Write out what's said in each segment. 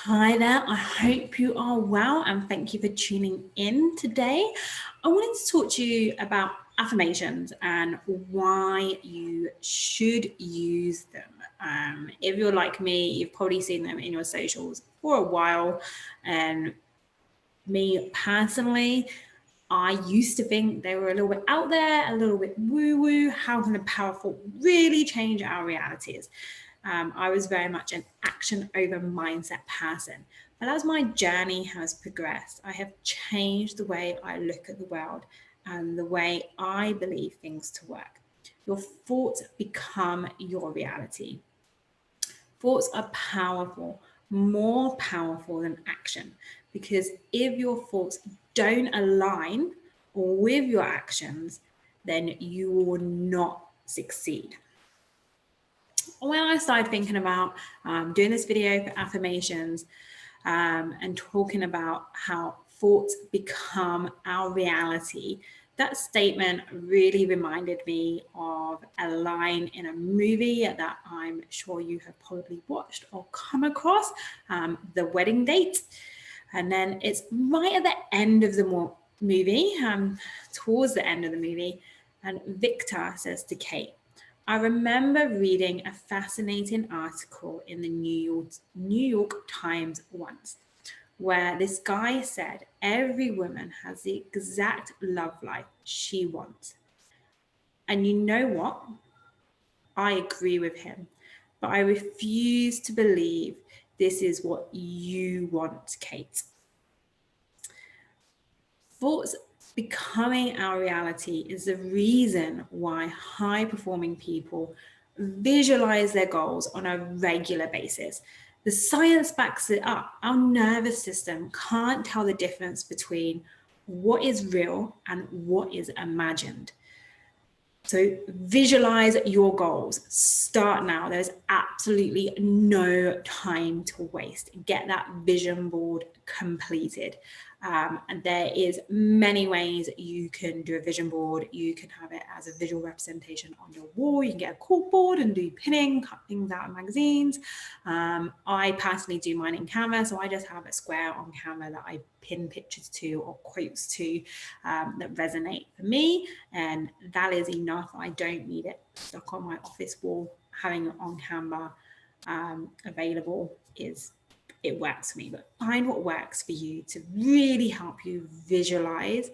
Hi there, I hope you are well and thank you for tuning in today. I wanted to talk to you about affirmations and why you should use them. If you're like me, you've probably seen them in your socials for a while. And me personally, I used to think they were a little bit out there, a little bit woo-woo. How can the powerful really change our realities? I was very much an action over mindset person. But as my journey has progressed, I have changed the way I look at the world and the way I believe things to work. Your thoughts become your reality. Thoughts are powerful, more powerful than action, because if your thoughts don't align with your actions, then you will not succeed. When I started thinking about doing this video for affirmations and talking about how thoughts become our reality, that statement really reminded me of a line in a movie that I'm sure you have probably watched or come across, The Wedding Date. And then it's right at the end of the movie, towards the end of the movie, and Victor says to Kate, I remember reading a fascinating article in the New York Times once, where this guy said every woman has the exact love life she wants. And you know what? I agree with him, but I refuse to believe this is what you want, Kate. Thoughts becoming our reality is the reason why high-performing people visualize their goals on a regular basis. The science backs it up. Our nervous system can't tell the difference between what is real and what is imagined. So visualize your goals. Start now. There's absolutely no time to waste. Get that vision board completed. And there is many ways you can do a vision board. You can have it as a visual representation on your wall. You can get a cork board and do pinning, cut things out of magazines. I personally do mine in Canva, so I just have a square on Canva that I pin pictures to or quotes to that resonate for me, and that is enough. I don't need it stuck on my office wall. Having it on Canva available it works for me. But find what works for you to really help you visualize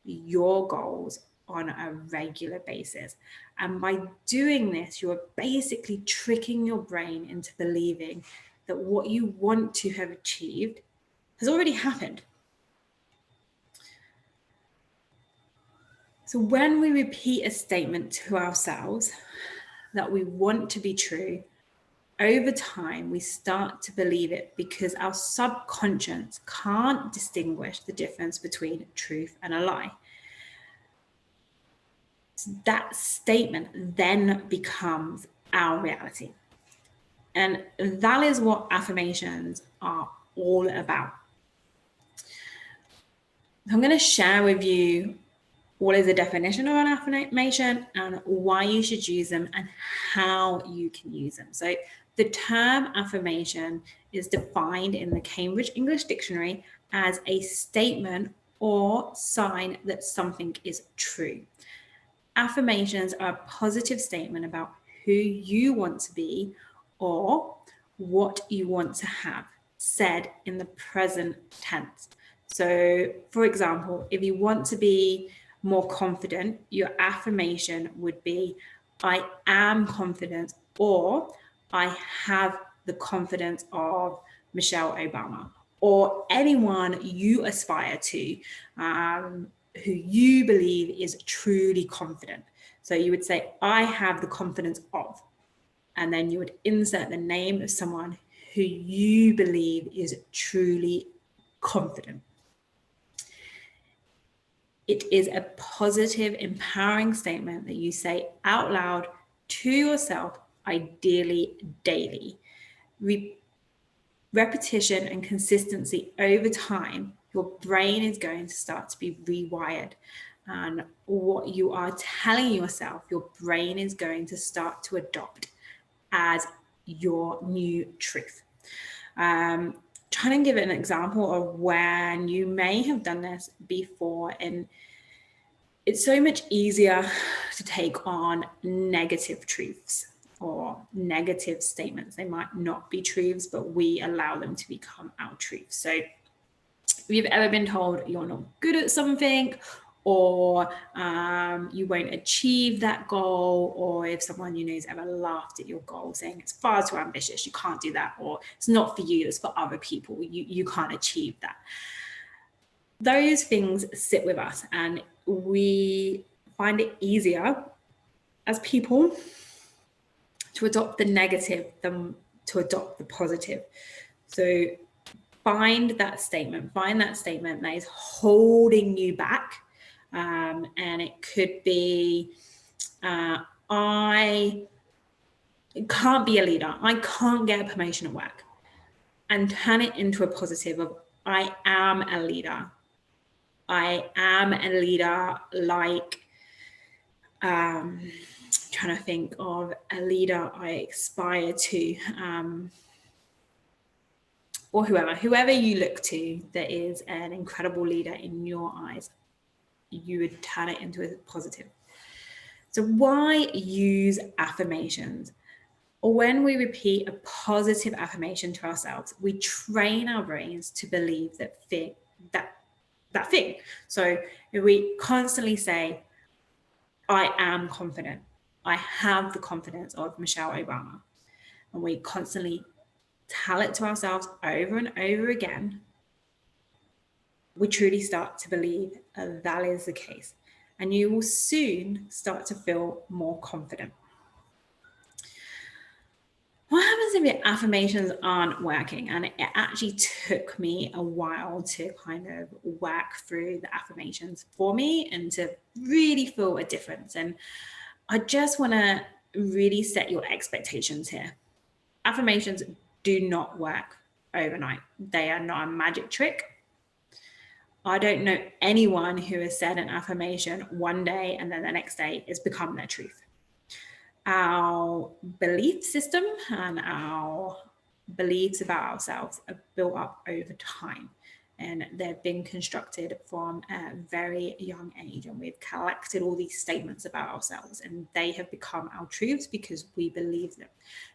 your goals on a regular basis. And by doing this, you're basically tricking your brain into believing that what you want to have achieved has already happened. So when we repeat a statement to ourselves that we want to be true, over time, we start to believe it because our subconscious can't distinguish the difference between truth and a lie. So that statement then becomes our reality. And that is what affirmations are all about. I'm going to share with you what is the definition of an affirmation and why you should use them and how you can use them. So the term affirmation is defined in the Cambridge English Dictionary as a statement or sign that something is true. Affirmations are a positive statement about who you want to be or what you want to have, said in the present tense. So, for example, if you want to be more confident, your affirmation would be, I am confident, or I have the confidence of Michelle Obama, or anyone you aspire to, who you believe is truly confident. So you would say, I have the confidence of, and then you would insert the name of someone who you believe is truly confident. It is a positive, empowering statement that you say out loud to yourself, ideally daily. Repetition and consistency over time, your brain is going to start to be rewired. And what you are telling yourself, your brain is going to start to adopt as your new truth. trying to give an example of when you may have done this before, and it's so much easier to take on negative truths or negative statements. They might not be truths, but we allow them to become our truths. So if you've ever been told you're not good at something, or you won't achieve that goal, or if someone you know has ever laughed at your goal saying it's far too ambitious, you can't do that, or it's not for you, it's for other people, you can't achieve that. Those things sit with us, and we find it easier as people to adopt the negative than to adopt the positive. So find that statement that is holding you back. And it could be, I can't be a leader. I can't get a promotion at work. And turn it into a positive of, I am a leader. I am a leader, like, trying to think of a leader I aspire to, or whoever you look to that is an incredible leader in your eyes, you would turn it into a positive. So why use affirmations? When we repeat a positive affirmation to ourselves, we train our brains to believe that thing. So if we constantly say, I am confident, I have the confidence of Michelle Obama, and we constantly tell it to ourselves over and over again, we truly start to believe that is the case. And you will soon start to feel more confident. What happens if your affirmations aren't working? And it actually took me a while to kind of work through the affirmations for me and to really feel a difference. And I just want to really set your expectations here. Affirmations do not work overnight. They are not a magic trick. I don't know anyone who has said an affirmation one day and then the next day it's become their truth. Our belief system and our beliefs about ourselves are built up over time, and they've been constructed from a very young age, and we've collected all these statements about ourselves, and they have become our truths because we believe them.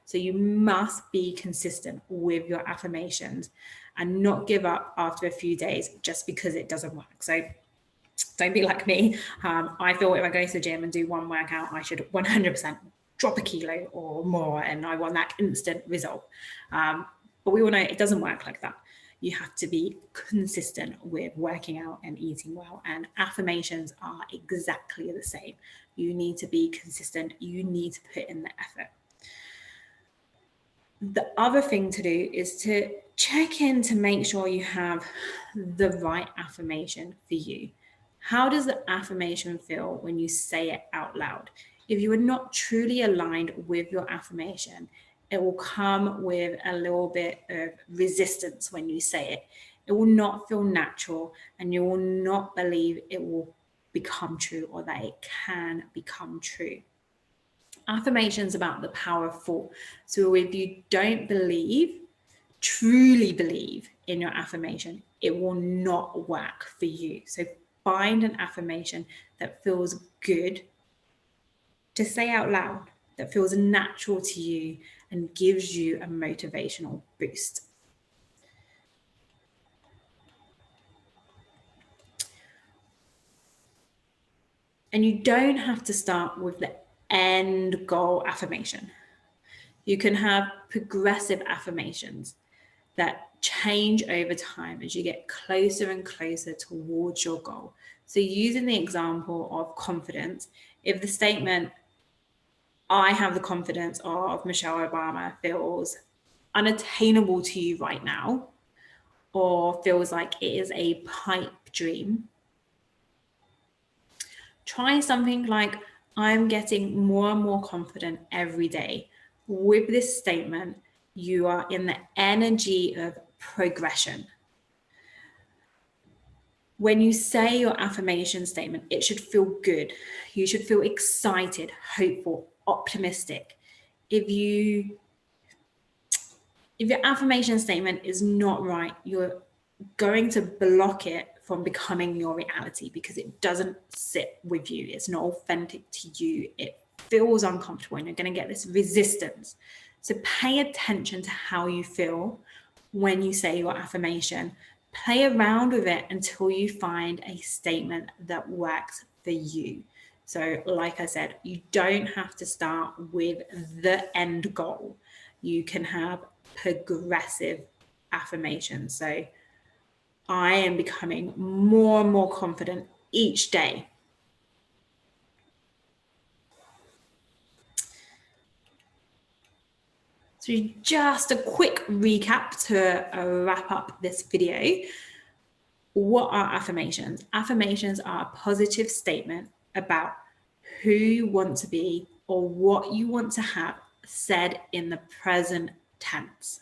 So you must be consistent with your affirmations and not give up after a few days just because it doesn't work. So don't be like me. I feel if I go to the gym and do one workout, I should 100% drop a kilo or more, and I want that instant result. But we all know it doesn't work like that. You have to be consistent with working out and eating well, and affirmations are exactly the same. You need to be consistent. You need to put in the effort. The other thing to do is to check in to make sure you have the right affirmation for you. How does the affirmation feel when you say it out loud? If you are not truly aligned with your affirmation, it will come with a little bit of resistance when you say it. It will not feel natural, and you will not believe it will become true or that it can become true. Affirmations about the power of thought. So if you don't truly believe in your affirmation, it will not work for you. So find an affirmation that feels good to say out loud, that feels natural to you and gives you a motivational boost. And you don't have to start with the end goal affirmation. You can have progressive affirmations that change over time as you get closer and closer towards your goal. So using the example of confidence, if the statement, I have the confidence of Michelle Obama, feels unattainable to you right now, or feels like it is a pipe dream, try something like, I'm getting more and more confident every day. With this statement, you are in the energy of progression. When you say your affirmation statement, it should feel good. You should feel excited, hopeful, optimistic. If you if your affirmation statement is not right, you're going to block it from becoming your reality because it doesn't sit with you. It's not authentic to you. It feels uncomfortable and you're going to get this resistance. So pay attention to how you feel when you say your affirmation. Play around with it until you find a statement that works for you. So, like I said, you don't have to start with the end goal. You can have progressive affirmations. So, I am becoming more and more confident each day. So, just a quick recap to wrap up this video. What are affirmations? Affirmations are a positive statement about who you want to be or what you want to have said in the present tense.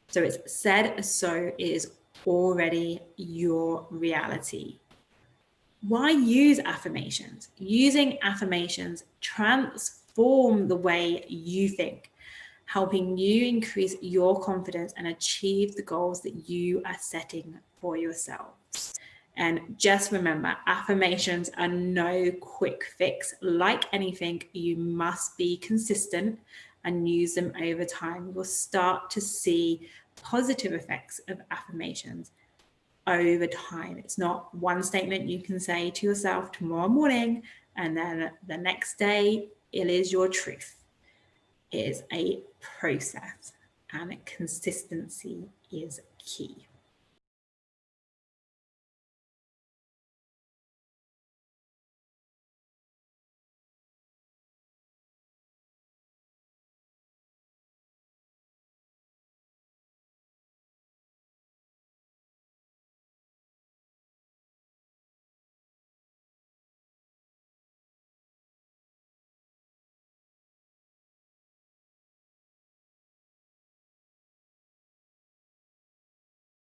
So it's said so it is already your reality. Why use affirmations? Using affirmations transform the way you think, helping you increase your confidence and achieve the goals that you are setting for yourselves. And just remember, affirmations are no quick fix. Like anything, you must be consistent and use them over time. You'll start to see positive effects of affirmations over time. It's not one statement you can say to yourself tomorrow morning and then the next day it is your truth. It is a process and consistency is key.